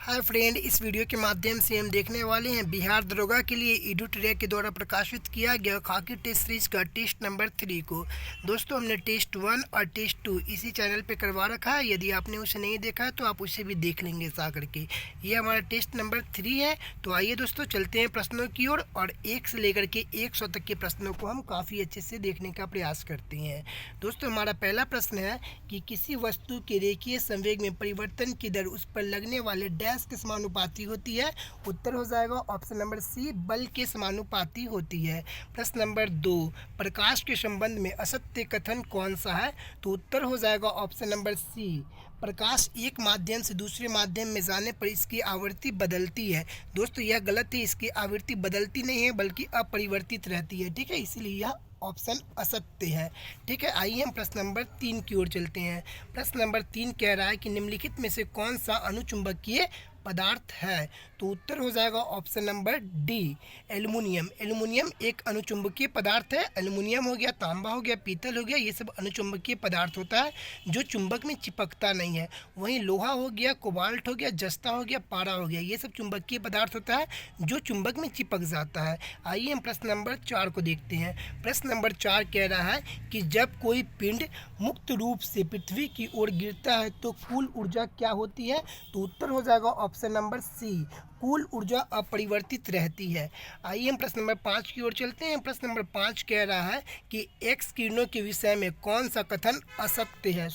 Hi friend, इस video के माध्यम से हम देखने वाले हैं बिहार दरोगा के लिए एडुट्रैक के द्वारा प्रकाशित किया गया खाकी टेस्ट सीरीज का टेस्ट नंबर 3 को। दोस्तों, हमने टेस्ट 1 और टेस्ट 2 इसी चैनल पे करवा रखा है। यदि आपने उसे नहीं देखा है तो आप उसे भी देख लेंगे जा करके। ये हमारा टेस्ट नंबर 3 है। तो आइए दोस्तों, चलते हैं प्रश्नों की ओर और 1 से लेकर के 100 तक के प्रश्नों को हम काफ़ी अच्छे से देखने का प्रयास करते हैं। दोस्तों, हमारा पहला प्रश्न है कि किसी वस्तु के रेखीय संवेग में परिवर्तन की दर उस पर लगने वाले डैश के समानुपाती होती है। उत्तर हो जाएगा ऑप्शन नंबर सी, बल के समानुपाती होती है। प्रश्न नंबर 2, प्रकाश के संबंध में असत्य कथन कौन सा है? तो उत्तर हो जाएगा ऑप्शन नंबर सी, प्रकाश एक माध्यम से दूसरे माध्यम में जाने पर इसकी आवृत्ति बदलती है। दोस्तों, यह गलत है। इसकी आवृत्ति बदलती नहीं है बल्कि अपरिवर्तित रहती है। ठीक है, इसलिए यह ऑप्शन असत्य है। ठीक है, आइए हम प्रश्न नंबर 3 की ओर चलते हैं। प्रश्न नंबर 3 कह रहा है कि निम्नलिखित में से कौन सा अनुचुंबकीय पदार्थ है? तो उत्तर हो जाएगा option number D, aluminium. Aluminium एक अनुचुंबकीय पदार्थ है। एल्युमिनियम हो गया, तांबा हो गया, पीतल हो गया, ये सब अनुचुंबकीय पदार्थ होता है जो चुंबक में चिपकता नहीं है। वहीं लोहा हो गया, कोबाल्ट हो गया, जस्ता हो गया, पारा हो गया, ये सब चुंबकीय पदार्थ होता है जो चुंबक में चिपक जाता है। आइए हम प्रश्न नंबर 4 को देखते हैं। प्रश्न नंबर 4 कह रहा है कि जब कोई पिंड मुक्त रूप से पृथ्वी की ओर गिरता है तो कुल ऊर्जा क्या होती है? तो उत्तर हो जाएगा ऑप्शन नंबर सी, कुल ऊर्जा अपरिवर्तित रहती है। आइए हम प्रश्न नंबर 5 की ओर चलते हैं। प्रश्न नंबर 5 कह रहा है कि एक्स किरणों के विषय में कौन सा कथन असत्य है?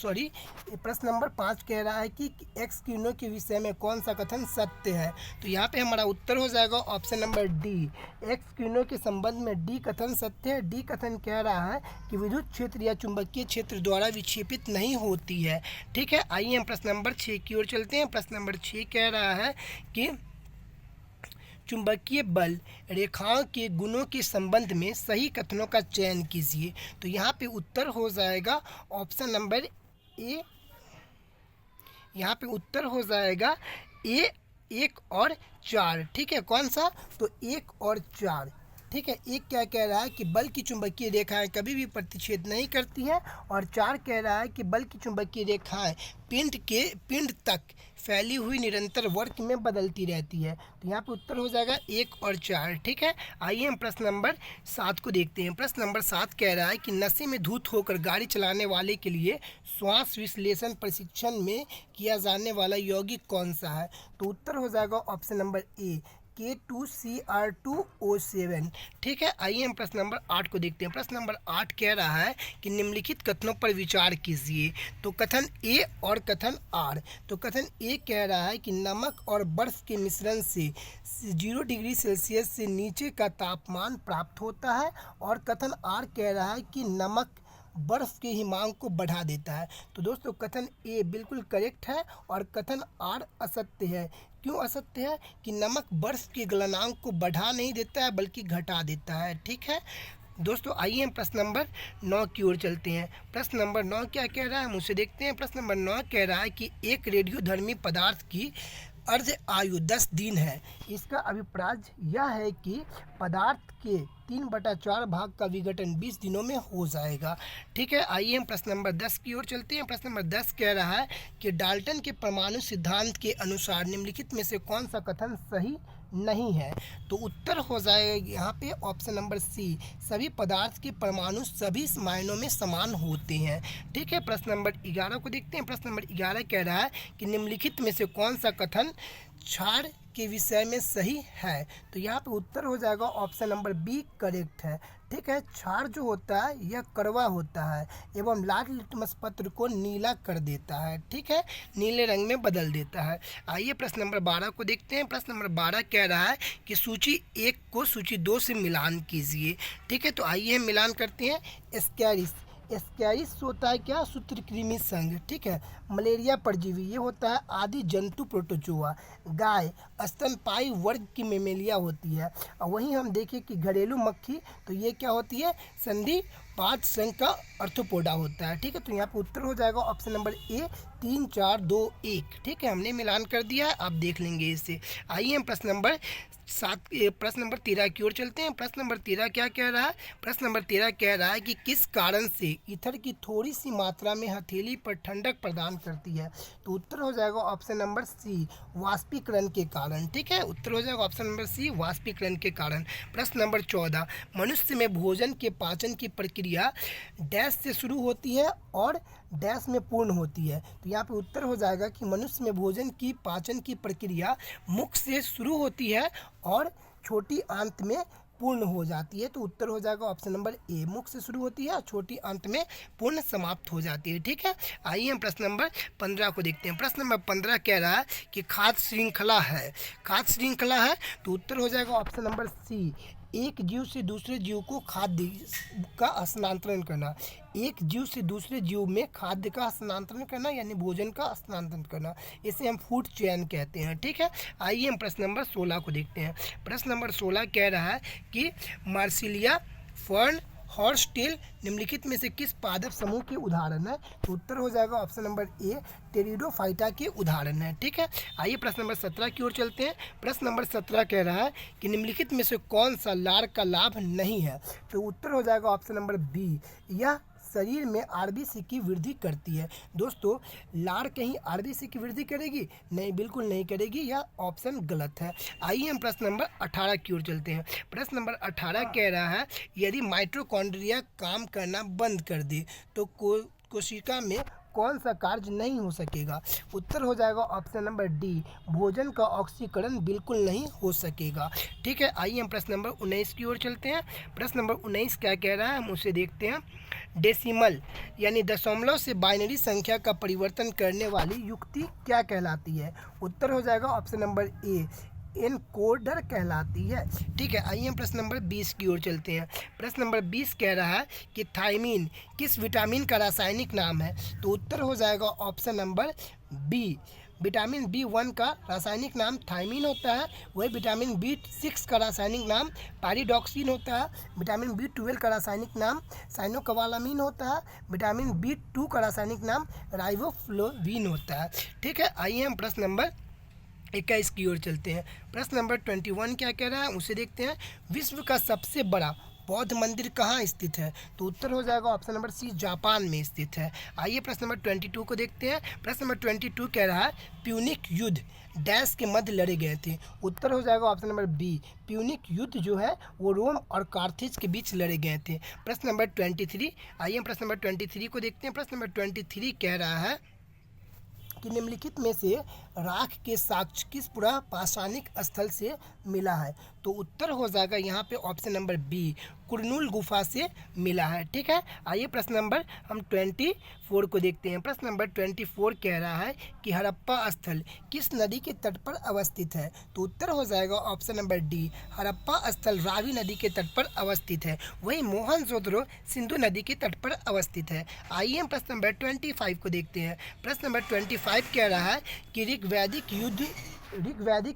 प्रश्न नंबर 5 कह रहा है कि एक्स किरणों के विषय में कौन सा कथन सत्य है? तो यहाँ पे हमारा उत्तर हो जाएगा ऑप्शन नंबर डी, एक्स किरणों के संबंध में डी कथन सत्य है। डी कथन कह रहा है कि विद्युत क्षेत्र या चुंबकीय क्षेत्र द्वारा विक्षेपित नहीं होती है। ठीक है, आइए हम प्रश्न नंबर 6 की ओर चलते हैं। प्रश्न नंबर 6 कह रहा है कि चुंबकीय बल रेखाओं के गुणों के संबंध में सही कथनों का चयन कीजिए। तो यहाँ पे उत्तर हो जाएगा ऑप्शन नंबर ए, यहाँ पे उत्तर हो जाएगा ए, 1 और 4। ठीक है, कौन सा? तो 1 और 4। ठीक है, एक क्या कह रहा है कि बल की चुंबकीय रेखाएं कभी भी प्रतिच्छेद नहीं करती हैं, और 4 कह रहा है कि बल की चुंबकीय रेखाएं पिंड तक फैली हुई निरंतर वर्ग में बदलती रहती है। तो यहाँ पे उत्तर हो जाएगा 1 और 4। ठीक है, आइए हम प्रश्न नंबर 7 को देखते हैं। प्रश्न नंबर 7 कह रहा है कि नशे में धुत होकर गाड़ी चलाने वाले के लिए श्वास विश्लेषण प्रशिक्षण में किया जाने वाला यौगिक कौन सा है? तो उत्तर हो जाएगा ऑप्शन नंबर ए, K2CR2O7। ठीक है, आइए हम प्रश्न नंबर 8 को देखते हैं। प्रश्न नंबर 8 कह रहा है कि निम्नलिखित कथनों पर विचार कीजिए। तो कथन ए और कथन आर। तो कथन ए कह रहा है कि नमक और बर्फ के मिश्रण से 0 डिग्री सेल्सियस से नीचे का तापमान प्राप्त होता है, और कथन आर कह रहा है कि नमक बर्फ के हिमांक को बढ़ा देता है। तो दोस्तों, कथन ए बिल्कुल करेक्ट है और कथन आर असत्य है। क्यों असत्य है? कि नमक बर्फ के गलनांक को बढ़ा नहीं देता है बल्कि घटा देता है। ठीक है दोस्तों, आइए हम प्रश्न नंबर 9 की ओर चलते हैं। प्रश्न नंबर 9 क्या कह रहा है हम उसे देखते हैं। प्रश्न नंबर 9 कह रहा है कि एक रेडियोधर्मी पदार्थ की अर्ध आयु 10 दिन है। इसका अभिप्राय यह है कि पदार्थ के 3/4 भाग का विघटन 20 दिनों में हो जाएगा। ठीक है, आइए हम प्रश्न नंबर 10 की ओर चलते हैं। प्रश्न नंबर 10 कह रहा है कि डाल्टन के परमाणु सिद्धांत के अनुसार निम्नलिखित में से कौन सा कथन सही नहीं है? तो उत्तर हो जाएगा यहाँ पे ऑप्शन नंबर सी, सभी पदार्थ के परमाणु सभी मायनों में समान होते हैं। ठीक है, प्रश्न नंबर 11 को देखते हैं। प्रश्न नंबर 11 कह रहा है कि निम्नलिखित में से कौन सा कथन क्षार के विषय में सही है? तो यहाँ पे उत्तर हो जाएगा ऑप्शन नंबर बी, करेक्ट है। ठीक है, क्षार जो होता है यह कड़वा होता है एवं लाल लिटमस पत्र को नीला कर देता है। ठीक है, नीले रंग में बदल देता है। आइए प्रश्न नंबर 12 को देखते हैं। प्रश्न नंबर 12 कह रहा है कि सूची 1 को सूची 2 से मिलान कीजिए। ठीक है, तो आइए हम मिलान करते हैं। एस्कैरिस होता है क्या? सूत्रकृमि संघ। ठीक है, मलेरिया परजीवी ये होता है आदि जंतु प्रोटोजोआ। गाय स्तनपायी वर्ग की मेमेलिया होती है। और वहीं हम देखें कि घरेलू मक्खी, तो ये क्या होती है? संधि पाद संघ का अर्थोपोडा होता है। ठीक है, तो यहाँ पे उत्तर हो जाएगा ऑप्शन नंबर ए, 3 4 2 1। ठीक है, हमने मिलान कर दिया है, आप देख लेंगे इससे। आइए हम प्रश्न नंबर 13 की ओर चलते हैं। प्रश्न नंबर 13 क्या कह रहा है? प्रश्न नंबर 13 कह रहा है कि किस कारण से ईथर की थोड़ी सी मात्रा में हथेली पर ठंडक प्रदान करती है? तो उत्तर हो जाएगा ऑप्शन नंबर सी, वाष्पीकरण के कारण। ठीक है, उत्तर हो जाएगा ऑप्शन नंबर सी, वाष्पीकरण के कारण। प्रश्न नंबर 14, मनुष्य में भोजन के पाचन की प्रक्रिया डैश से शुरू होती है और डैश में पूर्ण होती है। तो यहाँ पे उत्तर हो जाएगा कि मनुष्य में भोजन की पाचन की प्रक्रिया मुख से शुरू होती है और छोटी आंत में पूर्ण हो जाती है। तो उत्तर हो जाएगा ऑप्शन नंबर ए, मुख से शुरू होती है और छोटी अंत में पूर्ण समाप्त हो जाती है। ठीक है, आइए हम प्रश्न नंबर 15 को देखते हैं। प्रश्न नंबर 15 कह रहा है कि खाद्य श्रृंखला है। खाद्य श्रृंखला है तो उत्तर हो जाएगा ऑप्शन नंबर सी, एक जीव से दूसरे जीव को खाद्य का हस्तांतरण करना। एक जीव से दूसरे जीव में खाद्य का हस्तांतरण करना यानी भोजन का हस्तांतरण करना, इसे हम फूड चेन कहते हैं। ठीक है, आइए हम प्रश्न नंबर 16 को देखते हैं। प्रश्न नंबर 16 कह रहा है कि मार्सिलिया, फर्न, हॉर्स टेल निम्नलिखित में से किस पादप समूह के उदाहरण है? तो उत्तर हो जाएगा ऑप्शन नंबर ए, टेरिडोफाइटा के उदाहरण है। ठीक है, आइए प्रश्न नंबर 17 की ओर चलते हैं। प्रश्न नंबर 17 कह रहा है कि निम्नलिखित में से कौन सा लार का लाभ नहीं है? तो उत्तर हो जाएगा ऑप्शन नंबर बी, यह शरीर में आरबीसी की वृद्धि करती है। दोस्तों, लार कहीं आरबीसी की वृद्धि करेगी? नहीं, बिल्कुल नहीं करेगी, यह ऑप्शन गलत है। आइए हम प्रश्न नंबर 18 की ओर चलते हैं। प्रश्न नंबर 18 कह रहा है यदि माइटोकॉन्ड्रिया काम करना बंद कर दे तो कोशिका में कौन सा कार्य नहीं हो सकेगा? उत्तर हो जाएगा ऑप्शन नंबर डी, भोजन का ऑक्सीकरण बिल्कुल नहीं हो सकेगा। ठीक है, आइए हम प्रश्न नंबर 19 की ओर चलते हैं। प्रश्न नंबर 19 क्या कह रहा है, हम उसे देखते हैं। डेसिमल यानी दशमलव से बाइनरी संख्या का परिवर्तन करने वाली युक्ति क्या कहलाती है? उत्तर हो जाएगा ऑप्शन नंबर ए, एनकोडर कहलाती है। ठीक है, आइए हम प्रश्न नंबर 20 की ओर चलते हैं। प्रश्न नंबर 20 कह रहा है कि थायमीन किस विटामिन का रासायनिक नाम है? तो उत्तर हो जाएगा option number B, vitamin B1 का रासायनिक नाम थायमीन होता है। वही विटामिन B6 का रासायनिक नाम पैरिडॉक्सिन होता है। विटामिन B12 का रासायनिक नाम साइनोकोबालामीन होता है। विटामिन B2 का रासायनिक नाम राइबोफ्लोविन होता है। ठीक है, आइए हम प्रश्न नंबर 21 की ओर चलते हैं। प्रश्न नंबर 21 क्या कह रहा है, उसे देखते हैं। विश्व का सबसे बड़ा बौद्ध मंदिर कहाँ स्थित है? तो उत्तर हो जाएगा ऑप्शन नंबर सी, जापान में स्थित है। आइए प्रश्न नंबर 22 को देखते हैं। प्रश्न नंबर 22 कह रहा है प्यूनिक युद्ध डैश के मध्य लड़े गए थे? उत्तर हो जाएगा ऑप्शन नंबर बी, प्यूनिक युद्ध जो है वो रोम और कार्थेज के बीच लड़े गए थे। प्रश्न नंबर 23, आइए प्रश्न नंबर 23 को देखते हैं। प्रश्न नंबर 23 कह रहा है कि निम्नलिखित में से राख के साक्ष्य किस पुरापाषाणिक स्थल से मिला है? तो उत्तर हो जाएगा यहाँ पे ऑप्शन नंबर बी, कुरनूल गुफा से मिला है। ठीक है, आइए प्रश्न नंबर हम 24 को देखते हैं। प्रश्न नंबर 24 कह रहा है कि हड़प्पा स्थल किस नदी के तट पर अवस्थित है? तो उत्तर हो जाएगा ऑप्शन नंबर डी, हड़प्पा स्थल रावी नदी के तट पर अवस्थित है। वही मोहनजोदड़ो सिंधु नदी के तट पर अवस्थित है। आइए हम प्रश्न नंबर 25 को देखते हैं। प्रश्न नंबर 25 कह रहा है कि ऋग्वैदिक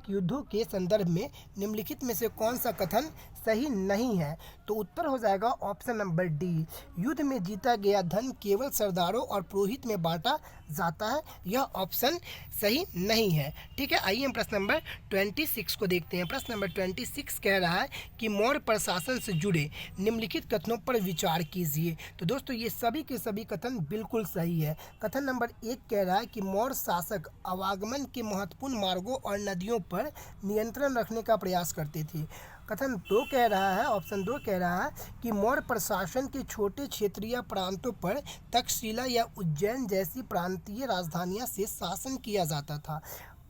युद्धों के संदर्भ में निम्नलिखित में से कौन सा कथन सही नहीं है? तो उत्तर हो जाएगा ऑप्शन नंबर डी, युद्ध में जीता गया धन केवल सरदारों और पुरोहित में बांटा जाता है, यह ऑप्शन सही नहीं है। ठीक है, आइए हम प्रश्न नंबर 26 को देखते हैं। प्रश्न नंबर 26 कह रहा है कि मौर्य प्रशासन से जुड़े निम्नलिखित कथनों पर विचार कीजिए। तो दोस्तों, ये सभी के सभी कथन बिल्कुल सही है। कथन नंबर 1 कह रहा है कि मौर्य शासक आवागमन के महत्वपूर्ण मार्गों और नदियों पर नियंत्रण रखने का प्रयास करते थे। कथन 2 कह रहा है, ऑप्शन 2 कह रहा है कि मौर्य प्रशासन के छोटे क्षेत्रीय प्रांतों पर तक्षशिला या उज्जैन जैसी प्रांतीय राजधानियां से शासन किया जाता था।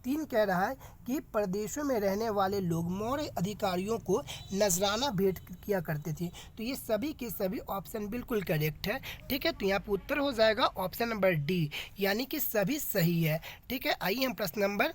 3 कह रहा है कि प्रदेशों में रहने वाले लोग मौर्य अधिकारियों को नजराना भेंट किया करते थे। तो ये सभी के सभी ऑप्शन बिल्कुल करेक्ट है। ठीक है, तो यहाँ पर उत्तर हो जाएगा ऑप्शन नंबर डी, यानी कि सभी सही है। ठीक है, आइए हम प्रश्न नंबर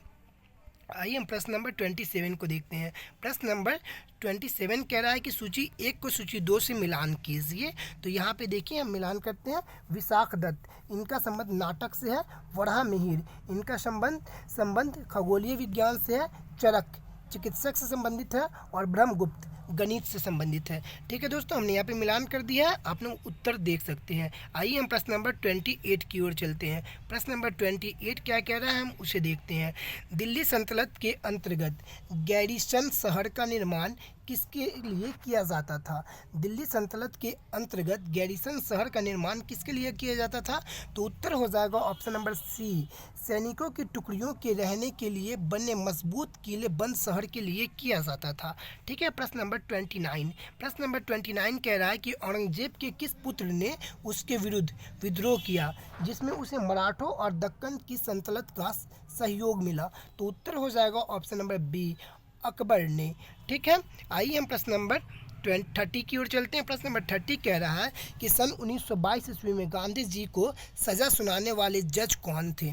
27 को देखते हैं। प्रश्न नंबर 27 कह रहा है कि सूची 1 को सूची 2 से मिलान कीजिए। तो यहाँ पे देखिए हम मिलान करते हैं। विशाख दत्त, इनका संबंध नाटक से है। वराह मिहिर, इनका संबंध खगोलीय विज्ञान से है। चरक चिकित्सक से संबंधित है। और ब्रह्मगुप्त गणित से संबंधित है। ठीक है दोस्तों, हमने यहाँ पे मिलान कर दिया है, आप लोग उत्तर देख सकते हैं। आइए हम प्रश्न नंबर 28 की ओर चलते हैं। प्रश्न नंबर 28 क्या कह रहा है, हम उसे देखते हैं। दिल्ली सल्तनत के अंतर्गत गैरिसन शहर का निर्माण किसके लिए किया जाता था? दिल्ली सल्तनत के अंतर्गत गैरिसन शहर का निर्माण किसके लिए किया जाता था? तो उत्तर हो जाएगा ऑप्शन नंबर सी, सैनिकों की टुकड़ियों के रहने के लिए बने मजबूत किले बंद शहर के लिए किया जाता था। ठीक है, प्रश्न नंबर 29। प्रश्न नंबर 29 कह रहा है कि औरंगजेब के किस पुत्र ने उसके विरुद्ध विद्रोह किया जिसमें उसे मराठों और दक्कन की सल्तनत का सहयोग मिला? तो उत्तर हो जाएगा ऑप्शन नंबर बी, अकबर ने। ठीक है, आइए हम प्रश्न नंबर 30 की ओर चलते हैं। प्रश्न नंबर 30 कह रहा है कि सन 1922 ईस्वी में गांधी जी को सजा सुनाने वाले जज कौन थे?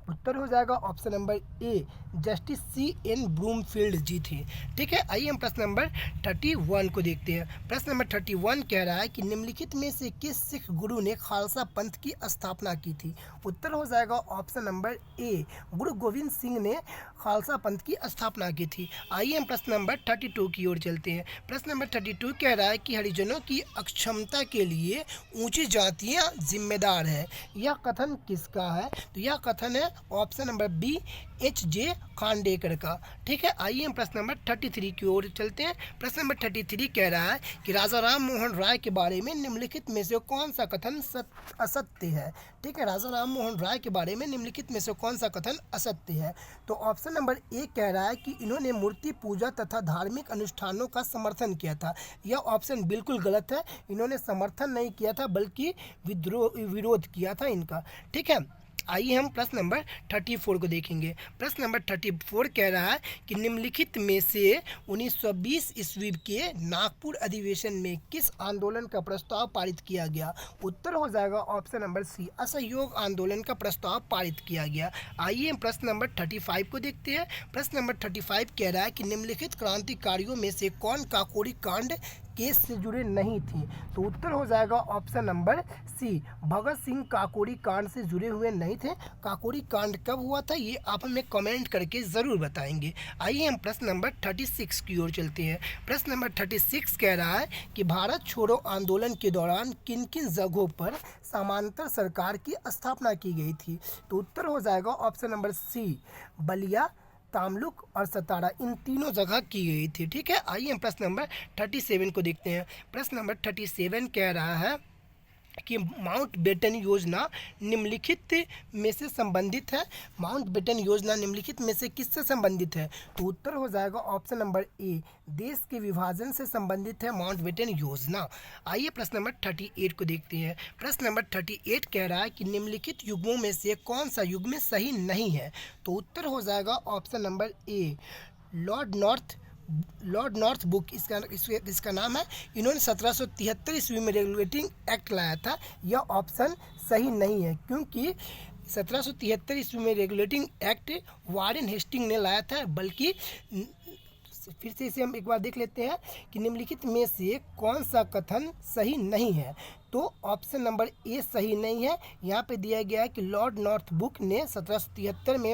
उत्तर हो जाएगा option number A, justice C.N. Broomfield ji थे। ठीक है, आइए हम प्रश्न नंबर 31 को देखते हैं। प्रश्न नंबर 31 कह रहा है कि निम्नलिखित में से किस सिख गुरु ने खालसा पंथ की स्थापना की थी? उत्तर हो जाएगा ऑप्शन नंबर ए, गुरु गोविंद सिंह ने खालसा पंथ की स्थापना की थी। आइए हम प्रश्न नंबर 32 की ओर चलते हैं। प्रश्न नंबर 32 कह रहा है कि हरिजनों की अक्षमता के लिए ऊंची जातियां जिम्मेदार है, यह कथन किसका है? तो यह कथन है option number B, H.J. Khandekar का। ठीक है, आइए हम प्रश्न नंबर 33 की ओर चलते हैं। प्रश्न नंबर 33 कह रहा है कि राजा राम मोहन राय के बारे में निम्नलिखित में से कौन सा कथन असत्य है? ठीक है, राजा राम मोहन राय के बारे में निम्नलिखित में से कौन सा कथन असत्य है? तो ऑप्शन नंबर ए कह रहा है कि इन्होंने मूर्ति पूजा तथा धार्मिक अनुष्ठानों का समर्थन किया था। यह ऑप्शन बिल्कुल गलत है, इन्होंने समर्थन नहीं किया था बल्कि विरोध किया था इनका। ठीक है, आइए हम प्रश्न नंबर 34 को देखेंगे। प्रश्न नंबर 34 कह रहा है कि निम्नलिखित में से 1920 ईस्वी के नागपुर अधिवेशन में किस आंदोलन का प्रस्ताव पारित किया गया? उत्तर हो जाएगा ऑप्शन नंबर सी, असहयोग आंदोलन का प्रस्ताव पारित किया गया। आइए हम प्रश्न नंबर 35 को देखते हैं। प्रश्न नंबर 35 कह रहा है कि निम्नलिखित क्रांतिकारियों में से कौन काकोरी कांड केस से जुड़े नहीं थे? तो उत्तर हो जाएगा ऑप्शन नंबर सी, भगत सिंह काकोरी कांड से जुड़े हुए नहीं थे। काकोरी कांड कब हुआ था ये आप हमें कमेंट करके ज़रूर बताएंगे। आइए हम प्रश्न नंबर 36 की ओर चलते हैं। प्रश्न नंबर 36 कह रहा है कि भारत छोड़ो आंदोलन के दौरान किन किन जगहों पर समांतर सरकार की स्थापना की गई थी? तो उत्तर हो जाएगा option number C, Ballia, Tamluk और सतारा, इन तीनों जगह की गई थी। ठीक है, आइए हम प्रश्न नंबर 37 को देखते हैं। प्रश्न नंबर 37 कह रहा है कि माउंटबेटन योजना निम्नलिखित में से संबंधित है। माउंटबेटन योजना निम्नलिखित में से किससे संबंधित है? तो उत्तर हो जाएगा ऑप्शन नंबर ए, देश के विभाजन से संबंधित है माउंटबेटन योजना। आइए प्रश्न नंबर 38 को देखते हैं। प्रश्न नंबर 38 कह रहा है कि निम्नलिखित युग्मों में से कौन सा युग्म सही नहीं है? तो उत्तर हो जाएगा ऑप्शन नंबर ए, लॉर्ड नॉर्थ बुक इसका नाम है। इन्होंने 1773 ईस्वी में रेगुलेटिंग एक्ट लाया था। यह ऑप्शन सही नहीं है क्योंकि 1773 ईस्वी में रेगुलेटिंग एक्ट वारेन हेस्टिंग ने लाया था, बल्कि फिर से इसे हम एक बार देख लेते हैं कि निम्नलिखित में से कौन सा कथन सही नहीं है। तो ऑप्शन नंबर ए सही नहीं है। यहाँ पे दिया गया है कि लॉर्ड नॉर्थ बुक ने 1773 में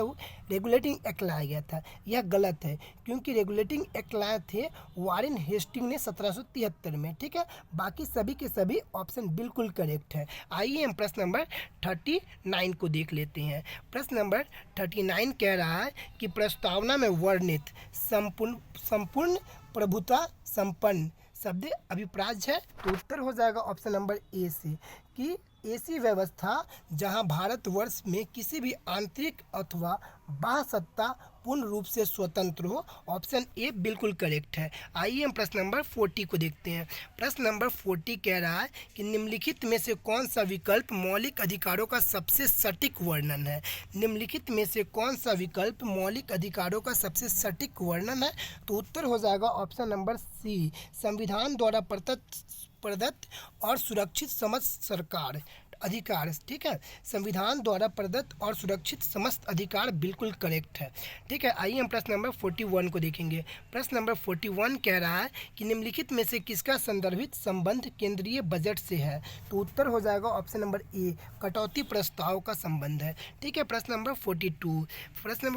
रेगुलेटिंग एक्ट लाया गया था। यह गलत है क्योंकि रेगुलेटिंग एक्ट लाए थे वारेन हेस्टिंग ने 1773 में। ठीक है, बाकी सभी के सभी ऑप्शन बिल्कुल करेक्ट है। आइए हम प्रश्न नंबर 39 को देख लेते हैं। प्रश्न नंबर 39 कह रहा है कि प्रस्तावना में वर्णित संपूर्ण प्रभुता संपन्न शब्द अभिप्राज्य है। तो उत्तर हो जाएगा ऑप्शन नंबर ए से कि ऐसी व्यवस्था जहां भारतवर्ष में किसी भी आंतरिक अथवा बाह्य सत्ता पूर्ण रूप से स्वतंत्र हो। ऑप्शन ए बिल्कुल करेक्ट है। आइए हम प्रश्न नंबर 40 को देखते हैं। प्रश्न नंबर 40 कह रहा है कि निम्नलिखित में से कौन सा विकल्प मौलिक अधिकारों का सबसे सटीक वर्णन है? निम्नलिखित में से कौन सा विकल्प मौलिक अधिकारों का सबसे सटीक वर्णन है? तो उत्तर हो जाएगा ऑप्शन नंबर सी, संविधान द्वारा प्रदत्त और सुरक्षित समझ सरकार। अधिकार, ठीक है, संविधान द्वारा प्रदत्त और सुरक्षित समस्त अधिकार, बिल्कुल करेक्ट है। ठीक है, आइए हम प्रश्न नंबर 41 को देखेंगे। प्रश्न नंबर 41 कह रहा है कि निम्नलिखित में से किसका संदर्भित संबंध केंद्रीय बजट से है? तो उत्तर हो जाएगा ऑप्शन नंबर ए, कटौती प्रस्ताव का संबंध है। ठीक है, प्रश्न नंबर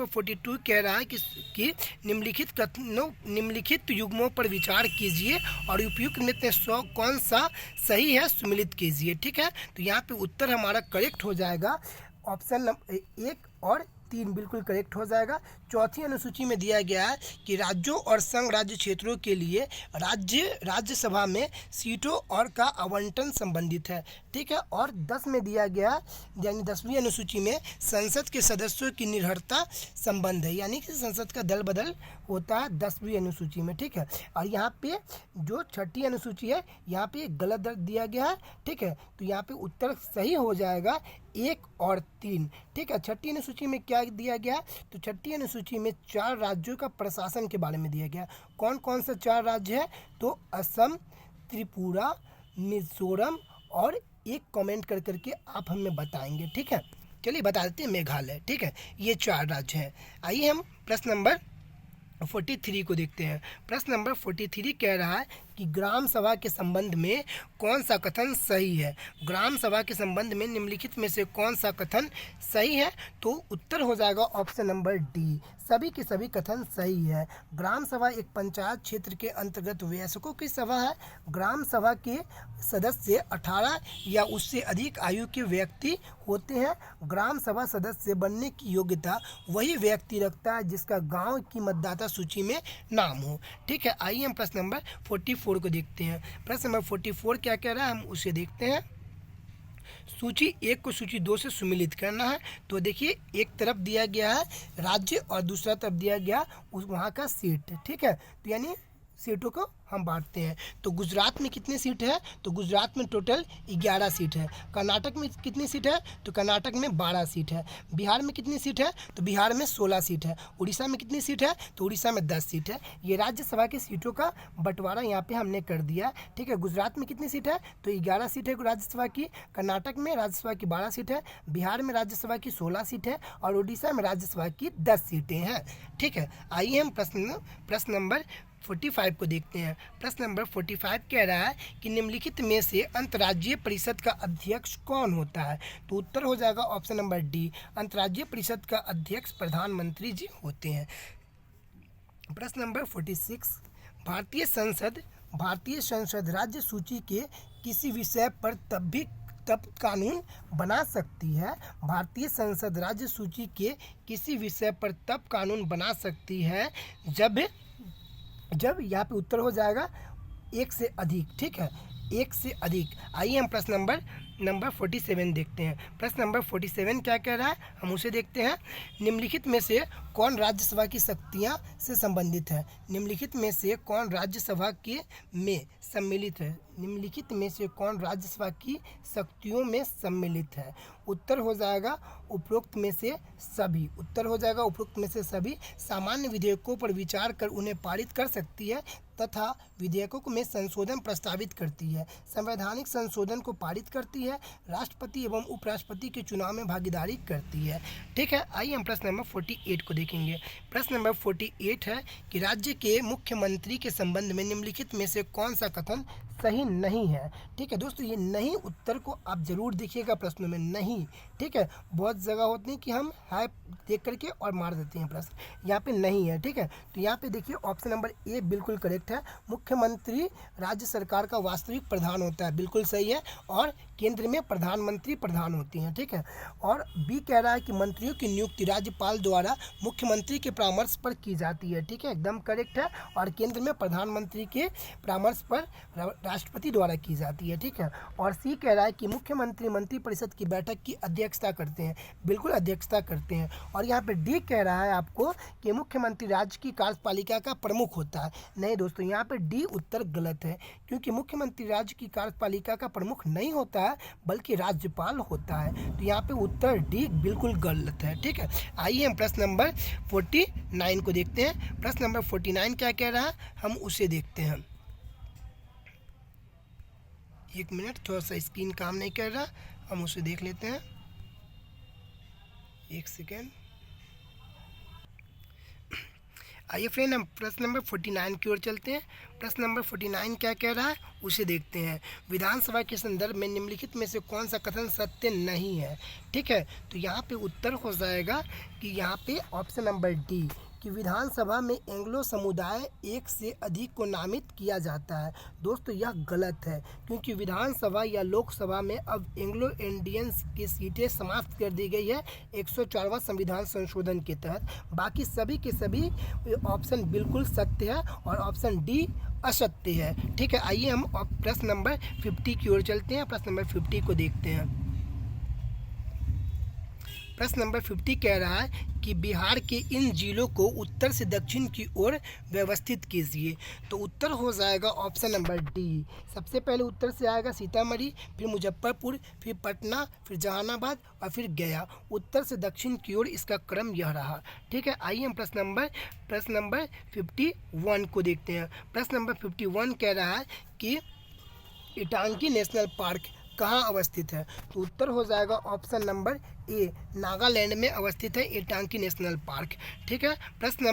42 कह रहा है कि निम्नलिखित युग्मों पर विचार कीजिए और उपयुक्त में से कौन सा सही है सुमेलित कीजिए। ठीक है, तो यहाँ पे उत्तर हमारा करेक्ट हो जाएगा ऑप्शन नंबर 1 और 3 बिल्कुल करेक्ट हो जाएगा। चौथी अनुसूची में दिया गया है कि राज्यों और संघ राज्य क्षेत्रों के लिए राज्यसभा में सीटों और का आवंटन संबंधित है। ठीक है, और 10 में दिया गया, यानी 10वीं अनुसूची में संसद के सदस्यों की निर्भरता संबंध है, यानी कि संसद का दल बदल होता है 10वीं अनुसूची में। ठीक है, और यहाँ पे जो 6ठी अनुसूची है यहाँ पे गलत दिया गया है। ठीक है, तो यहाँ पे उत्तर सही हो जाएगा 1 और 3। ठीक है, 6ठी अनुसूची में क्या दिया गया? तो 6ठी अनुसूची में 4 राज्यों का प्रशासन के बारे में दिया गया। कौन कौन से 4 राज्य है? तो असम, त्रिपुरा, मिजोरम और एक कमेंट कर करके आप हमें बताएंगे। ठीक है, चलिए बता देते हैं, मेघालय। ठीक है, ये 4 राज्य हैं। आइए हम प्रश्न नंबर 43 को देखते हैं। प्रश्न नंबर 43 कह रहा है कि ग्राम सभा के संबंध में कौन सा कथन सही है? ग्राम सभा के संबंध में निम्नलिखित में से कौन सा कथन सही है? तो उत्तर हो जाएगा ऑप्शन नंबर डी, सभी के सभी कथन सही है। ग्राम सभा एक पंचायत क्षेत्र के अंतर्गत वयस्कों की सभा है। ग्राम सभा के सदस्य 18 या उससे अधिक आयु के व्यक्ति होते हैं। ग्राम सभा सदस्य बनने की योग्यता वही व्यक्ति रखता है जिसका गांव की मतदाता सूची में नाम हो। ठीक है, आइए हम प्रश्न नंबर 44 को देखते हैं। प्रश्न नंबर 44 क्या कह रहा है, हम उसे देखते हैं। सूची 1 को सूची 2 से सुमेलित करना है। तो देखिए, एक तरफ दिया गया है राज्य और दूसरा तरफ दिया गया वहाँ का सीट। ठीक है, तो यानी सीटों को हम बांटते हैं। तो गुजरात में कितनी सीट है? तो गुजरात में टोटल 11 सीट है। कर्नाटक में कितनी सीट है? तो कर्नाटक में 12 सीट है। बिहार में कितनी सीट है? तो बिहार में 16 सीट है। उड़ीसा में कितनी सीट है? तो उड़ीसा में 10 सीट है। ये राज्यसभा की सीटों का बंटवारा यहाँ पे हमने कर दिया। ठीक है, गुजरात में कितनी सीट है? तो 11 सीट है राज्यसभा की। कर्नाटक में राज्यसभा की 12 सीट है। बिहार में राज्यसभा की 16 सीट है और उड़ीसा में राज्यसभा की 10 सीटें हैं। ठीक है, आइए हम प्रश्न नंबर 45 को देखते हैं। प्रश्न नंबर 45 कह रहा है कि निम्नलिखित में से अंतर्राज्यीय परिषद का अध्यक्ष कौन होता है? तो उत्तर हो जाएगा ऑप्शन नंबर डी, अंतर्राज्यीय परिषद का अध्यक्ष प्रधानमंत्री जी होते हैं। प्रश्न नंबर 46, भारतीय संसद राज्य सूची के किसी विषय पर तब कानून बना सकती है। भारतीय संसद राज्य सूची के किसी विषय पर तब कानून बना सकती है जब यहाँ पे उत्तर हो जाएगा 1 से अधिक। ठीक है, 1 से अधिक। आइए हम प्रश्न नंबर 47 देखते हैं। प्रश्न नंबर 47 क्या कह रहा है, हम उसे देखते हैं। निम्नलिखित में से कौन राज्यसभा की शक्तियाँ से संबंधित है? निम्नलिखित में से कौन राज्यसभा के में सम्मिलित है? निम्नलिखित में से कौन राज्यसभा की शक्तियों में सम्मिलित है? उत्तर हो जाएगा उपरोक्त में से सभी। उत्तर हो जाएगा उपरोक्त में से सभी। सामान्य विधेयकों पर विचार कर उन्हें पारित कर सकती है तथा विधेयकों में संशोधन प्रस्तावित करती है। संवैधानिक संशोधन को पारित करती है। राष्ट्रपति एवं उपराष्ट्रपति के चुनाव में भागीदारी करती है। ठीक है, आइए हम प्रश्न नंबर 48 को देखेंगे। प्रश्न नंबर 48 है कि राज्य के मुख्यमंत्री के संबंध में निम्नलिखित में से कौन सा कथन सही नहीं है? ठीक है दोस्तों, ये नहीं उत्तर को आप जरूर देखिएगा प्रश्नों में, नहीं। ठीक है, बहुत जगह होती है कि हम है देख करके और मार देते हैं प्रश्न, यहाँ पे नहीं है। ठीक है, तो यहाँ पे देखिए ऑप्शन नंबर ए बिल्कुल करेक्ट है। मुख्यमंत्री राज्य सरकार का वास्तविक प्रधान होता है, बिल्कुल सही है। और केंद्र में प्रधानमंत्री प्रधान होती हैं। ठीक है, और बी कह रहा है कि मंत्रियों की नियुक्ति राज्यपाल द्वारा मुख्यमंत्री के परामर्श पर की जाती है। ठीक है, एकदम करेक्ट है। और केंद्र में प्रधानमंत्री के परामर्श पर राष्ट्रपति द्वारा की जाती है। ठीक है, और सी कह रहा है कि मुख्यमंत्री मंत्रिपरिषद की बैठक की अध्यक्षता करते हैं, बिल्कुल अध्यक्षता करते हैं। और यहाँ पे डी कह रहा है आपको कि मुख्यमंत्री राज्य की कार्यपालिका का प्रमुख होता है। नहीं दोस्तों, यहाँ पे डी उत्तर गलत है, क्योंकि मुख्यमंत्री राज्य की कार्यपालिका का प्रमुख नहीं होता है बल्कि राज्यपाल होता है। तो यहाँ पे उत्तर डी बिल्कुल गलत है। ठीक है, आइए हम प्रश्न नंबर 49 को देखते हैं। प्रश्न नंबर 49 क्या कह रहा है, हम उसे देखते हैं। एक मिनट, थोड़ा सा स्क्रीन काम नहीं कर रहा, हम उसे देख लेते हैं, एक सेकेंड। आइए फ्रेंड, हम प्रश्न नंबर 49 की ओर चलते हैं। प्रश्न नंबर 49 क्या कह रहा है उसे देखते हैं। विधानसभा के संदर्भ में निम्नलिखित में से कौन सा कथन सत्य नहीं है। ठीक है, तो यहाँ पे उत्तर हो जाएगा कि यहाँ पे ऑप्शन नंबर डी, कि विधानसभा में एंग्लो समुदाय एक से अधिक को नामित किया जाता है। दोस्तों यह गलत है, क्योंकि विधानसभा या लोकसभा में अब एंग्लो इंडियंस की सीटें समाप्त कर दी गई है 104वां संविधान संशोधन के तहत। बाकी सभी के सभी ऑप्शन बिल्कुल सत्य है और ऑप्शन डी असत्य है। ठीक है, आइए हम प्रश्न नंबर 50 की ओर चलते हैं। प्रश्न नंबर 50 को देखते हैं। प्रश्न नंबर 50 कह रहा है कि बिहार के इन जिलों को उत्तर से दक्षिण की ओर व्यवस्थित कीजिए। तो उत्तर हो जाएगा ऑप्शन नंबर डी। सबसे पहले उत्तर से आएगा सीतामढ़ी, फिर मुजफ्फरपुर, फिर पटना, फिर जहानाबाद और फिर गया। उत्तर से दक्षिण की ओर इसका क्रम यह रहा। ठीक है, आइए हम प्रश्न नंबर 51 को देखते हैं। प्रश्न नंबर 51 कह रहा है कि इटांगी नेशनल पार्क कहाँ अवस्थित है। तो उत्तर हो जाएगा ऑप्शन नंबर ए, नागालैंड में अवस्थित है इटांगी नेशनल पार्क। ठीक है, प्रश्न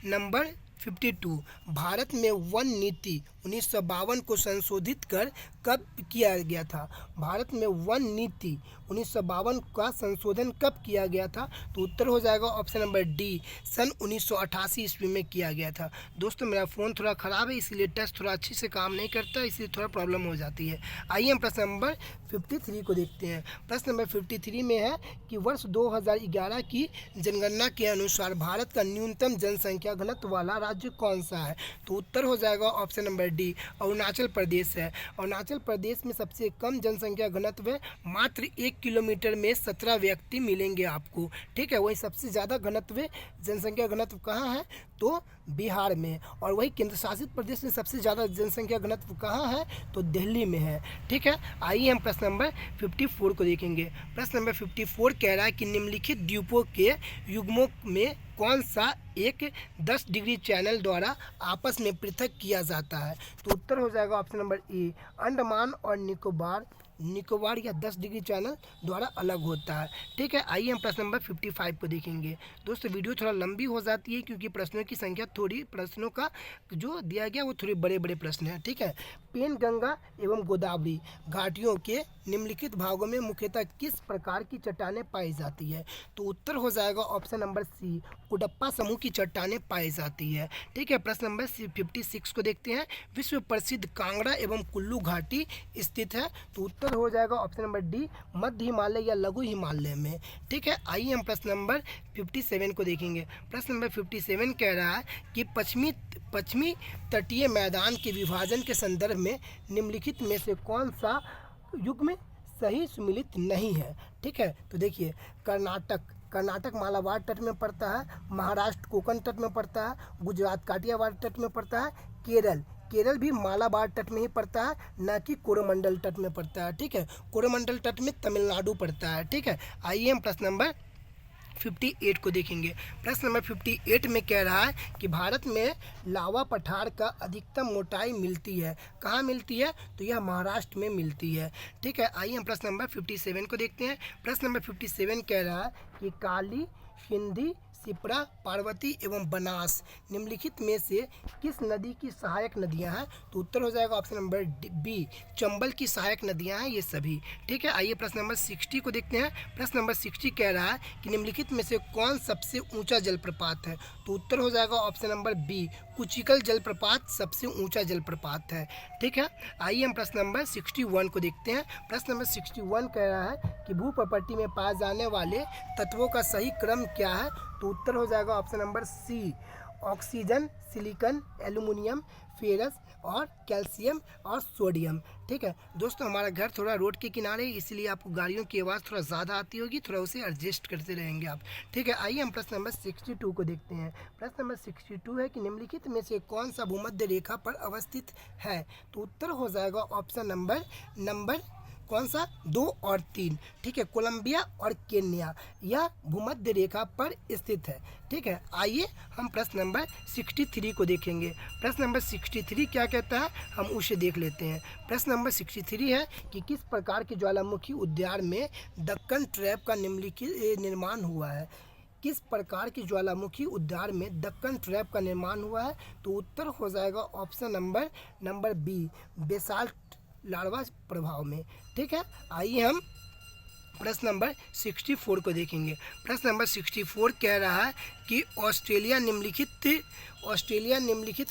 नंबर 52, भारत में वन नीति 1952 को संशोधित कर कब किया गया था। भारत में वन नीति 1952 का संशोधन कब किया गया था। तो उत्तर हो जाएगा ऑप्शन नंबर डी, सन 1988 ईस्वी में किया गया था। दोस्तों मेरा फ़ोन थोड़ा ख़राब है, इसलिए टच थोड़ा अच्छे से काम नहीं करता, इसलिए थोड़ा प्रॉब्लम हो जाती है। आइए हम प्रश्न नंबर 53 को देखते हैं। प्रश्न नंबर 53 में है कि वर्ष 2011 की जनगणना के अनुसार भारत का न्यूनतम जनसंख्या घनत्व वाला राज्य कौन सा है। तो उत्तर हो जाएगा option number D, Arunachal Pradesh है। अरुणाचल प्रदेश में सबसे कम जनसंख्या घनत्व है, मात्र 1 किलोमीटर में 17 व्यक्ति मिलेंगे आपको। ठीक है, वही सबसे ज़्यादा जनसंख्या घनत्व कहाँ है, तो बिहार में। और वही केंद्र शासित प्रदेश में सबसे ज़्यादा जनसंख्या घनत्व कहाँ है, तो दिल्ली में है। ठीक है, आइए हम प्रश्न नंबर 54 को देखेंगे। प्रश्न नंबर 54 कह रहा है कि निम्नलिखित द्वीपों के युग्मों में कौन सा एक 10 डिग्री चैनल द्वारा आपस में पृथक किया जाता है। तो उत्तर हो जाएगा ऑप्शन नंबर ए, अंडमान और निकोबार या 10 डिग्री चैनल द्वारा अलग होता है। ठीक है, आइए हम प्रश्न नंबर 55 को देखेंगे। दोस्तों वीडियो थोड़ा लंबी हो जाती है क्योंकि प्रश्नों की संख्या प्रश्नों का जो दिया गया वो थोड़े बड़े बड़े प्रश्न हैं। ठीक है, पेन गंगा एवं गोदावरी घाटियों के निम्नलिखित भागों में मुख्यतः किस प्रकार की चट्टानें पाई जाती है। तो उत्तर हो जाएगा ऑप्शन नंबर सी, कुडप्पा समूह की चट्टानें पाई जाती है। ठीक है, प्रश्न नंबर 56 को देखते हैं। विश्व प्रसिद्ध कांगड़ा एवं कुल्लू घाटी स्थित है। तो उत्तर हो जाएगा ऑप्शन नंबर डी, मध्य हिमालय या लघु हिमालय में। ठीक है, आइए हम प्रश्न नंबर 57 को देखेंगे। प्रश्न नंबर 57 कह रहा है कि पश्चिमी तटीय मैदान के विभाजन के संदर्भ में निम्नलिखित में से कौन सा युग्म सही सुमिलित नहीं है। ठीक है, तो देखिए कर्नाटक मालाबार तट में पड़ता है, महाराष्ट्र कोंकण तट में पड़ता है, गुजरात काठियावाड़ तट में पड़ता है, केरल भी मालाबार तट में ही पड़ता है, न कि कोरोमंडल तट में पड़ता है। ठीक है, कोरोमंडल तट में तमिलनाडु पड़ता है। ठीक है, आइए हम प्रश्न नंबर 58 को देखेंगे। प्रश्न नंबर 58 में कह रहा है कि भारत में लावा पठार का अधिकतम मोटाई मिलती है, कहाँ मिलती है, तो यह महाराष्ट्र में मिलती है। ठीक है, आइए हम प्रश्न नंबर 57 को देखते हैं। प्रश्न नंबर 57 कह रहा है कि काली, सिंधी, शिप्रा, पार्वती एवं बनास निम्नलिखित में से किस नदी की सहायक नदियां हैं। तो उत्तर हो जाएगा ऑप्शन नंबर बी, चंबल की सहायक नदियां हैं ये सभी। ठीक है, आइए प्रश्न नंबर 60 को देखते हैं। प्रश्न नंबर 60 कह रहा है कि निम्नलिखित में से कौन सबसे ऊंचा जलप्रपात है। तो उत्तर हो जाएगा ऑप्शन नंबर बी, कुचिकल जलप्रपात सबसे ऊंचा जलप्रपात है। ठीक है, आइए हम प्रश्न नंबर 61 को देखते हैं। प्रश्न नंबर 61 कह रहा है कि भू प्रॉपर्टी में पाए जाने वाले तत्वों का सही क्रम क्या है। तो उत्तर हो जाएगा option number C, oxygen, silicon, aluminium, ferrous और कैल्शियम और सोडियम। ठीक है दोस्तों, हमारा घर थोड़ा रोड के किनारे है, इसलिए आपको गाड़ियों की आवाज़ थोड़ा ज़्यादा आती होगी, थोड़ा उसे एडजस्ट करते रहेंगे आप। ठीक है, आइए हम प्रश्न नंबर 62 को देखते हैं। प्रश्न नंबर 62 है कि निम्नलिखित में से कौन सा भूमध्य रेखा पर अवस्थित है। तो उत्तर हो जाएगा ऑप्शन नंबर कौन सा? 2 और 3, ठीक है। कोलंबिया और केन्या यह भूमध्य रेखा पर स्थित है, ठीक है। आइए हम प्रश्न नंबर 63 को देखेंगे। प्रश्न नंबर 63 क्या कहता है, हम उसे देख लेते हैं। प्रश्न नंबर 63 है कि किस प्रकार के ज्वालामुखी उद्यान में दक्कन ट्रैप का निम्नलिखित निर्माण हुआ है? किस प्रकार की ज्वालामुखी उद्यान में दक्कन ट्रैप का निर्माण हुआ है? तो उत्तर हो जाएगा option number B, basalt lava प्रभाव में, ठीक है। आइए हम प्रश्न नंबर 64 को देखेंगे। प्रश्न नंबर 64 कह रहा है कि ऑस्ट्रेलिया निम्नलिखित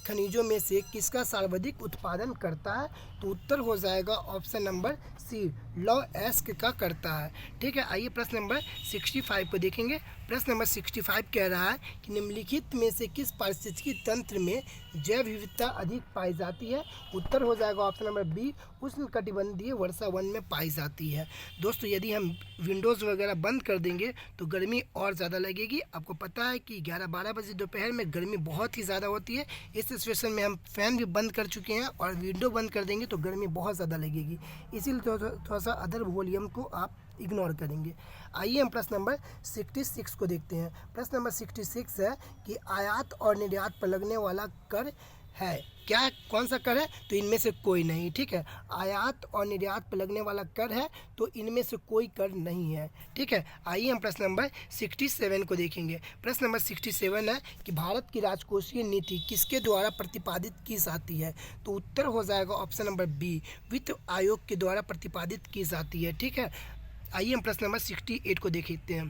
खनिजों में से किसका सर्वाधिक उत्पादन करता है? तो उत्तर हो जाएगा ऑप्शन नंबर सी, लॉ-एस्क का करता है, ठीक है। आइए प्रश्न नंबर 65 को देखेंगे। प्रश्न नंबर 65 कह रहा है कि निम्नलिखित में से किस पारिस्थितिकी तंत्र में जैव विविधता अधिक पाई जाती है? उत्तर हो जाएगा ऑप्शन नंबर बी, उष्णकटिबंधीय वर्षा वन में पाई जाती है। दोस्तों यदि हम विंडोज़ वगैरह बंद कर देंगे तो गर्मी और ज़्यादा लगेगी। आपको पता है कि 11-12 बजे दोपहर में गर्मी बहुत ही ज़्यादा होती है। इस सिचुएशन में हम फ़ैन भी बंद कर चुके हैं और विंडो बंद कर देंगे तो गर्मी बहुत ज़्यादा लगेगी, इसीलिए थोड़ा सा अदर वॉल्यूम को आप इग्नोर करेंगे। आइए हम प्रश्न नंबर 66 को देखते हैं। प्रश्न नंबर 66 है कि आयात और निर्यात पर लगने वाला कर है क्या? कौन सा कर है? तो इनमें से कोई नहीं, ठीक है। आयात और निर्यात पर लगने वाला कर है तो इनमें से कोई कर नहीं है, ठीक है। आइए हम प्रश्न नंबर 67 को देखेंगे। प्रश्न नंबर 67 है कि भारत की राजकोषीय नीति किसके द्वारा प्रतिपादित की जाती है? तो उत्तर हो जाएगा ऑप्शन नंबर बी, वित्त आयोग के द्वारा प्रतिपादित की जाती है, ठीक है। आइए हम प्रश्न नंबर 68 को देखते हैं।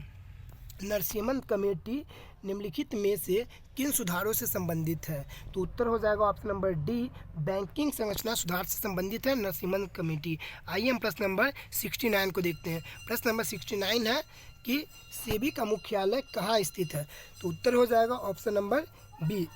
नरसिम्हन कमेटी निम्नलिखित में से किन सुधारों से संबंधित है? तो उत्तर हो जाएगा ऑप्शन नंबर डी, बैंकिंग संरचना सुधार से संबंधित है नरसिम्हन कमेटी। आइए हम प्रश्न नंबर 69 को देखते हैं। प्रश्न नंबर 69 है कि सेबी का मुख्यालय कहाँ स्थित है? तो उत्तर हो जाएगा ऑप्शन नंबर बी,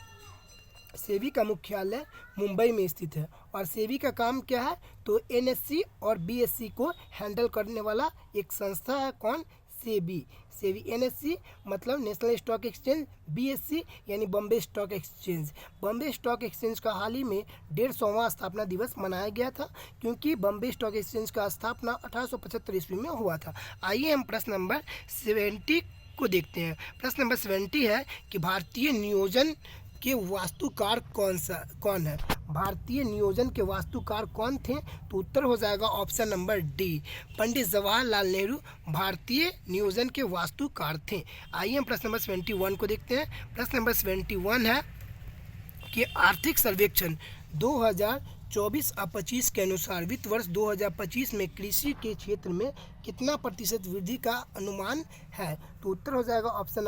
सेबी का मुख्यालय मुंबई में स्थित है। और सेबी का काम क्या है? तो एनएससी और बीएससी को हैंडल करने वाला एक संस्था है। कौन? सेबी। एनएससी मतलब नेशनल स्टॉक एक्सचेंज, बीएससी यानी Bombay stock exchange. Bombay stock exchange का हाल ही में 150वां स्थापना दिवस मनाया गया था, क्योंकि बॉम्बे स्टॉक एक्सचेंज का स्थापना 1875 ईस्वी में हुआ था। आइए हम प्रश्न नंबर 70 को देखते हैं। प्रश्न नंबर 70 है कि भारतीय नियोजन के वास्तुकार कौन है? भारतीय नियोजन के वास्तुकार कौन थे? तो उत्तर हो जाएगा option number D, Pandit Jawaharlal Nehru भारतीय नियोजन के वास्तुकार थे। आइए हम प्रश्न नंबर 71 को देखते हैं। प्रश्न नंबर 71 है कि आर्थिक सर्वेक्षण 2024 और 25 के अनुसार वित्त वर्ष 2025 में कृषि के क्षेत्र में कितना प्रतिशत वृद्धि का अनुमान है? तो उत्तर हो जाएगा ऑप्शन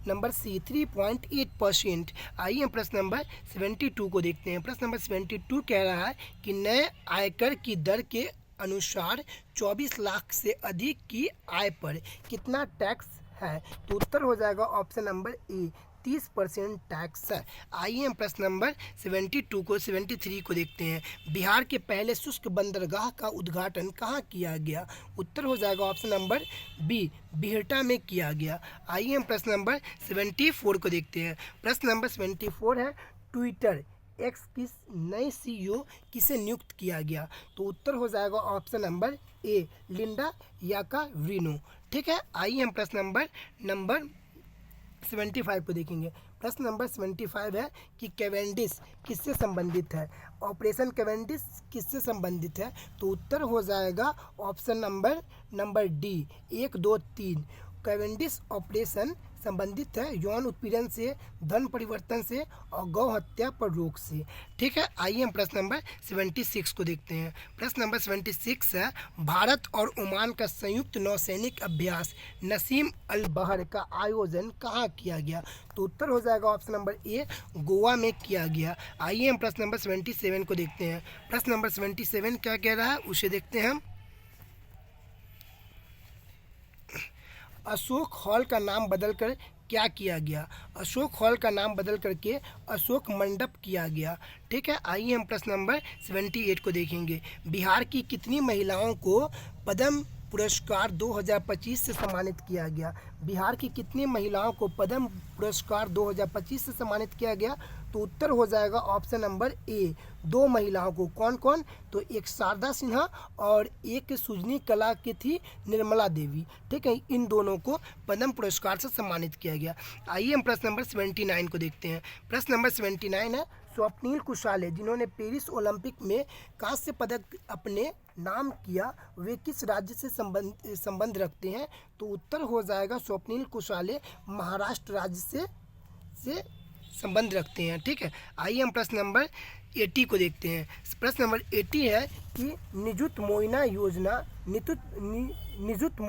नंबर सी, 3.8%। आइए हम प्रश्न नंबर 72 को देखते हैं। प्रश्न नंबर 72 कह रहा है कि नए आयकर की दर के अनुसार 24 लाख से अधिक की आय पर कितना टैक्स है? तो उत्तर हो जाएगा ऑप्शन नंबर ए, 30% टैक्स है। आइए हम प्रश्न नंबर 73 को देखते हैं। बिहार के पहले शुष्क बंदरगाह का उद्घाटन कहाँ किया गया? उत्तर हो जाएगा ऑप्शन नंबर बी, बिहटा में किया गया। आइए हम प्रश्न नंबर 74 को देखते हैं। प्रश्न नंबर 74 है ट्विटर एक्स की नई CEO किसे नियुक्त किया गया? तो उत्तर हो जाएगा ऑप्शन नंबर ए, लिंडा याकाविनो, ठीक है। आइए हम प्रश्न नंबर 75 को देखेंगे। प्रश्न नंबर 75 है कि कैवेंडिश किससे संबंधित है? ऑपरेशन कैवेंडिश किससे संबंधित है? तो उत्तर हो जाएगा option number D, 1, 2, 3। Cavendish operation संबंधित है यौन उत्पीड़न से, धन परिवर्तन से और गौ हत्या पर रोक से, ठीक है। आइए हम प्रश्न नंबर 76 को देखते हैं। प्रश्न नंबर 76 है भारत और ओमान का संयुक्त नौसैनिक अभ्यास नसीम अल बहर का आयोजन कहाँ किया गया? तो उत्तर हो जाएगा ऑप्शन नंबर ए, गोवा में किया गया। आइए हम प्रश्न नंबर 77 को देखते हैं। प्रश्न नंबर 77 क्या कह रहा है उसे देखते हैं हम। अशोक हॉल का नाम बदलकर क्या किया गया? अशोक हॉल का नाम बदल करके अशोक मंडप किया गया, ठीक है। आइए हम प्रश्न नंबर 78 को देखेंगे। बिहार की कितनी महिलाओं को पद्म पुरस्कार 2025 से सम्मानित किया गया। बिहार की कितनी महिलाओं को पद्म पुरस्कार 2025 से सम्मानित किया गया? तो उत्तर हो जाएगा ऑप्शन नंबर ए, 2 महिलाओं को। कौन कौन? तो एक शारदा सिन्हा और एक सुजनी कला की थी निर्मला देवी। ठीक है, इन दोनों को पद्म पुरस्कार से सम्मानित किया गया। आइए हम प्रश्न नंबर 79 को देखते हैं। प्रश्न नंबर 79 है, स्वप्निल कुशाले जिन्होंने पेरिस ओलंपिक में कांस्य पदक अपने नाम किया, वे किस राज्य से संबंध रखते हैं? तो उत्तर हो जाएगा स्वप्निल कुशाले महाराष्ट्र राज्य से संबंध रखते हैं। ठीक है, आइए हम प्रश्न नंबर 80 को देखते हैं। प्रश्न नंबर 80 है कि निजुत मोइना योजना निजुत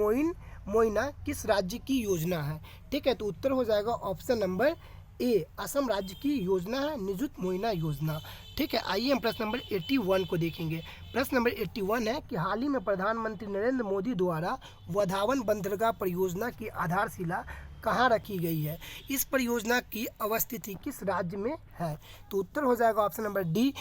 मोइना किस राज्य की योजना है? ठीक है, तो उत्तर हो जाएगा ऑप्शन नंबर ए, असम राज्य की योजना है निजुत मोइना योजना। ठीक है, आइए हम प्रश्न नंबर 81 को देखेंगे। प्रश्न नंबर 81 है कि हाल ही में प्रधानमंत्री नरेंद्र मोदी द्वारा वधावन बंदरगाह परियोजना की आधारशिला कहाँ रखी गई है? इस परियोजना की अवस्थिति किस राज्य में है? तो उत्तर हो जाएगा ऑप्शन नंबर डी,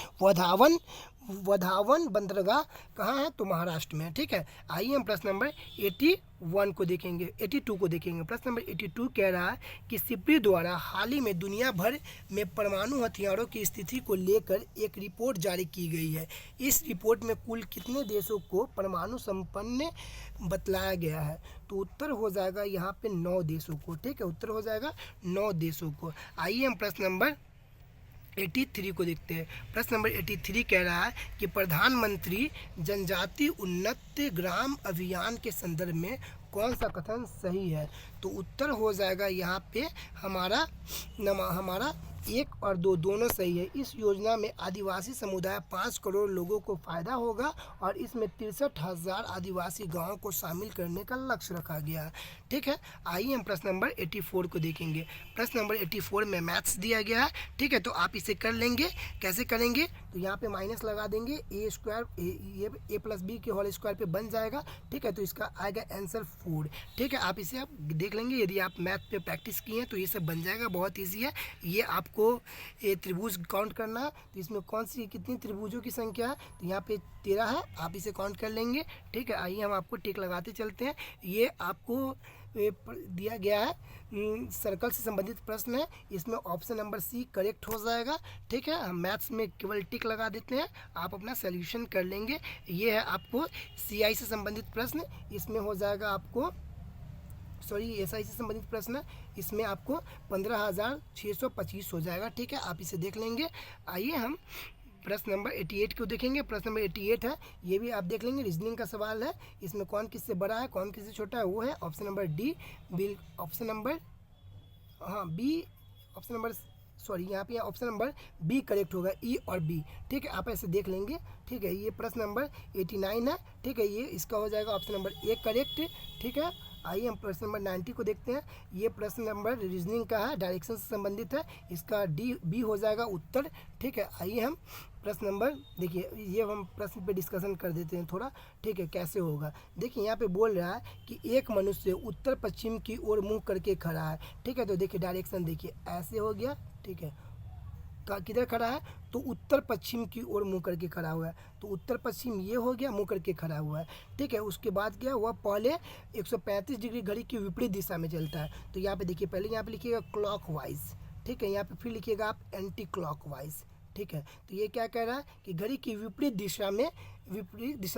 वधावन बंदरगाह कहाँ है? तो महाराष्ट्र में। ठीक है, आइए हम प्रश्न नंबर 82 को देखेंगे। प्रश्न नंबर 82 कह रहा है कि सिप्री द्वारा हाल ही में दुनिया भर में परमाणु हथियारों की स्थिति को लेकर एक रिपोर्ट जारी की गई है। इस रिपोर्ट में कुल कितने देशों को परमाणु संपन्न बतलाया गया है? तो उत्तर हो जाएगा यहाँ पे 9 देशों को। ठीक है, उत्तर हो जाएगा 9 देशों को। आइए हम प्रश्न नंबर 83 को देखते हैं। प्रश्न नंबर 83 कह रहा है कि प्रधानमंत्री जनजाति उन्नति ग्राम अभियान के संदर्भ में कौन सा कथन सही है? तो उत्तर हो जाएगा यहाँ पे हमारा 1 और 2 दोनों सही है। इस योजना में आदिवासी समुदाय 5 करोड़ लोगों को फ़ायदा होगा और इसमें 63,000 आदिवासी गांवों को शामिल करने का लक्ष्य रखा गया है। ठीक है, आइए हम प्रश्न नंबर 84 को देखेंगे। प्रश्न नंबर 84 में मैथ्स दिया गया है। ठीक है, तो आप इसे कर लेंगे। कैसे करेंगे? तो यहाँ पे माइनस लगा देंगे, a प्लस बी के होल स्क्वायर पे बन जाएगा। ठीक है, तो इसका आएगा आंसर 4। ठीक है, आप इसे देख लेंगे। यदि आप मैथ पे प्रैक्टिस किए हैं तो ये सब बन जाएगा। बहुत ईजी है ये। आपको ये त्रिभुज काउंट करना है, तो इसमें कितनी त्रिभुजों की संख्या है? तो यहाँ पे 13 है, आप इसे काउंट कर लेंगे। ठीक है, आइए हम आपको टिक लगाते चलते हैं। ये आपको दिया गया है, सर्कल से संबंधित प्रश्न है। इसमें ऑप्शन नंबर सी करेक्ट हो जाएगा। ठीक है, हम मैथ्स में केवल टिक लगा देते हैं, आप अपना सोल्यूशन कर लेंगे। ये है आपको सीआई से संबंधित प्रश्न। इसमें हो जाएगा आपको एसआई से संबंधित प्रश्न, इसमें आपको 15,625 हो जाएगा। ठीक है, आप इसे देख लेंगे। आइए हम प्रश्न नंबर 88 को देखेंगे। प्रश्न नंबर 88 है, ये भी आप देख लेंगे। रीजनिंग का सवाल है। इसमें कौन किससे बड़ा है, कौन किससे छोटा है, वो है option number D, option number यहाँ पे ऑप्शन नंबर बी करेक्ट होगा, ई और बी। ठीक है, आप ऐसे देख लेंगे। ठीक है, ये प्रश्न नंबर 89 है। ठीक है, ये इसका हो जाएगा ऑप्शन नंबर ए करेक्ट। ठीक है, आइए हम प्रश्न नंबर 90 को देखते हैं। ये प्रश्न नंबर रीजनिंग का है, डायरेक्शन से संबंधित है। इसका बी हो जाएगा उत्तर। ठीक है, आइए हम प्रश्न नंबर देखिए, ये हम प्रश्न पे डिस्कशन कर देते हैं थोड़ा। ठीक है, कैसे होगा? देखिए यहाँ पे बोल रहा है कि एक मनुष्य उत्तर पश्चिम की ओर मुँह करके खड़ा है। ठीक है, तो देखिए डायरेक्शन देखिए ऐसे हो गया। ठीक है, किधर खड़ा है? तो उत्तर पश्चिम की ओर मुँह करके खड़ा हुआ है। तो उत्तर पश्चिम ये हो गया, मुँह करके खड़ा हुआ है। ठीक है, उसके बाद क्या हुआ? पहले 135 डिग्री घड़ी की विपरीत दिशा में चलता है। तो यहाँ पे देखिए, पहले यहाँ पे लिखिएगा क्लॉकवाइज। ठीक है, यहाँ पे फिर लिखिएगा आप एंटी क्लॉकवाइज। ठीक है, तो ये क्या कह रहा है कि घड़ी की विपरीत दिशा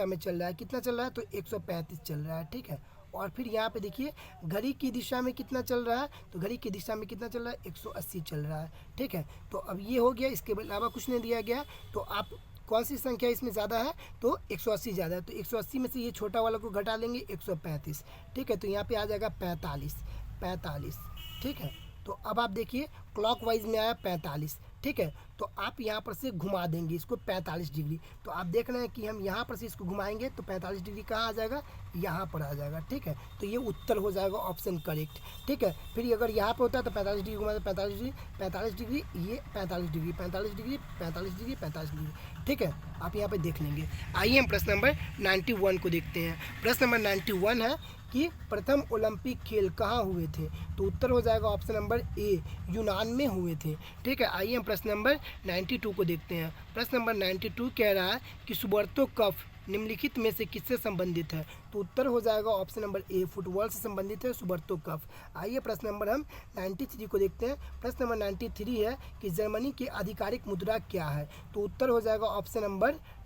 में चल रहा है। कितना चल रहा है? तो 135 चल रहा है। ठीक है, और फिर यहाँ पे देखिए घड़ी की दिशा में कितना चल रहा है? तो घड़ी की दिशा में कितना चल रहा है? 180 चल रहा है। ठीक है, तो अब ये हो गया, इसके अलावा कुछ नहीं दिया गया। तो आप कौन सी संख्या इसमें ज़्यादा है? तो 180 ज़्यादा है। तो 180 में से ये छोटा वाला को घटा लेंगे, 135। ठीक है, तो यहाँ पे आ जाएगा 45। ठीक है, तो अब आप देखिए क्लॉकवाइज में आया 45। ठीक है, तो आप यहाँ पर से घुमा देंगे इसको 45 डिग्री। तो आप देख रहे हैं कि हम यहाँ पर से इसको घुमाएंगे तो 45 डिग्री कहाँ आ जाएगा? यहाँ पर आ जाएगा। ठीक है, तो ये उत्तर हो जाएगा ऑप्शन करेक्ट। ठीक है, फिर अगर यहाँ पे होता है तो 45 डिग्री घुमाते, 45 डिग्री, ये 45 डिग्री, 45 डिग्री, 45 डिग्री, 45 डिग्री। ठीक है, आप यहाँ पे देख लेंगे। आइए हम प्रश्न नंबर 91 को देखते हैं। प्रश्न नंबर 91 है कि प्रथम ओलंपिक खेल कहाँ हुए थे? तो उत्तर हो जाएगा ऑप्शन नंबर ए, यूनान में हुए थे। ठीक है, आइए हम प्रश्न नंबर 92 को देखते हैं। प्रश्न नंबर 92 कह रहा है कि सुब्रतो कप निम्नलिखित में से किससे संबंधित है? तो उत्तर हो जाएगा ऑप्शन नंबर ए, फुटबॉल से संबंधित है, सुबर्तो कप। आइए प्रश्न नंबर हम 93 को देखते हैं। प्रश्न नंबर 93 है कि जर्मनी की आधिकारिक मुद्रा क्या है? तो उत्तर हो जाएगा option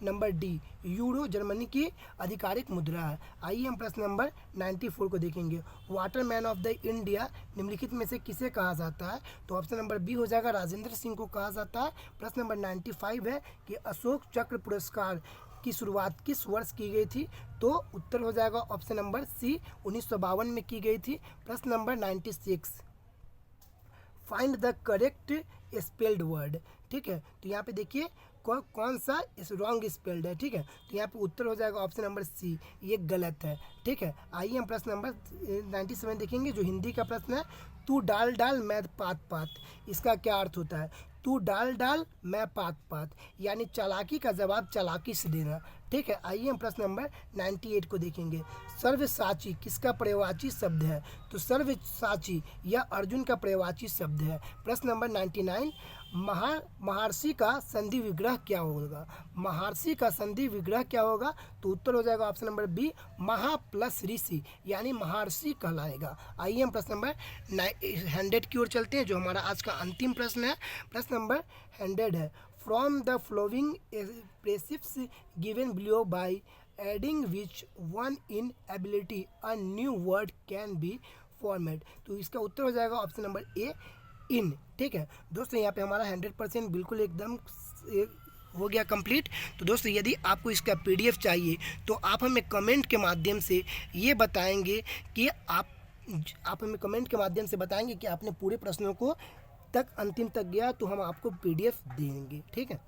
number D, euro Germany की आधिकारिक मुद्रा है। आइए हम प्रश्न नंबर 94 को देखेंगे। वाटरमैन ऑफ द इंडिया निम्नलिखित में से किसे कहा जाता है? तो ऑप्शन नंबर बी हो जाएगा, राजेंद्र सिंह को कहा जाता है। प्रश्न नंबर 95 है कि अशोक चक्र पुरस्कार की शुरुआत किस वर्ष की गई थी? तो उत्तर हो जाएगा ऑप्शन नंबर सी, 1952 में की गई थी। प्रश्न number 96, find the correct spelled word. ठीक है, तो यहाँ पे देखिए कौन सा इस रॉन्ग स्पेल्ड है। ठीक है, तो यहाँ पे उत्तर हो जाएगा ऑप्शन नंबर सी, ये गलत है। ठीक है, आइए हम प्रश्न नंबर 97 देखेंगे, जो हिंदी का प्रश्न है। तू डाल डाल मैं पात पात, इसका क्या अर्थ होता है? तू डाल डाल मैं पात पात, यानी चालाकी का जवाब चालाकी से देना। ठीक है, आइए हम प्रश्न नंबर 98 को देखेंगे। सर्वसाची किसका पर्यायवाची शब्द है? तो सर्वसाची यह अर्जुन का पर्यायवाची शब्द है। प्रश्न नंबर 99, महर्षि का संधि विग्रह क्या होगा? महर्षि का संधि विग्रह क्या होगा? तो उत्तर हो जाएगा ऑप्शन नंबर बी, महा प्लस ऋषि, यानी महर्षि कहलाएगा। आइए हम प्रश्न नंबर 100 की ओर चलते हैं, जो हमारा आज का अंतिम प्रश्न है। प्रश्न नंबर 100 है, from the following expressions given below by adding which one in ability a new word can be formed. तो इसका उत्तर हो जाएगा ऑप्शन नंबर ए, इन। ठीक है दोस्तों, यहाँ पे हमारा 100% बिल्कुल एकदम हो गया कंप्लीट। तो दोस्तों, यदि आपको इसका PDF चाहिए तो आप हमें कमेंट के माध्यम से ये बताएंगे कि आप हमें कमेंट के माध्यम से बताएंगे कि आपने पूरे प्रश्नों को तक अंतिम तक गया, तो हम आपको PDF देंगे। ठीक है।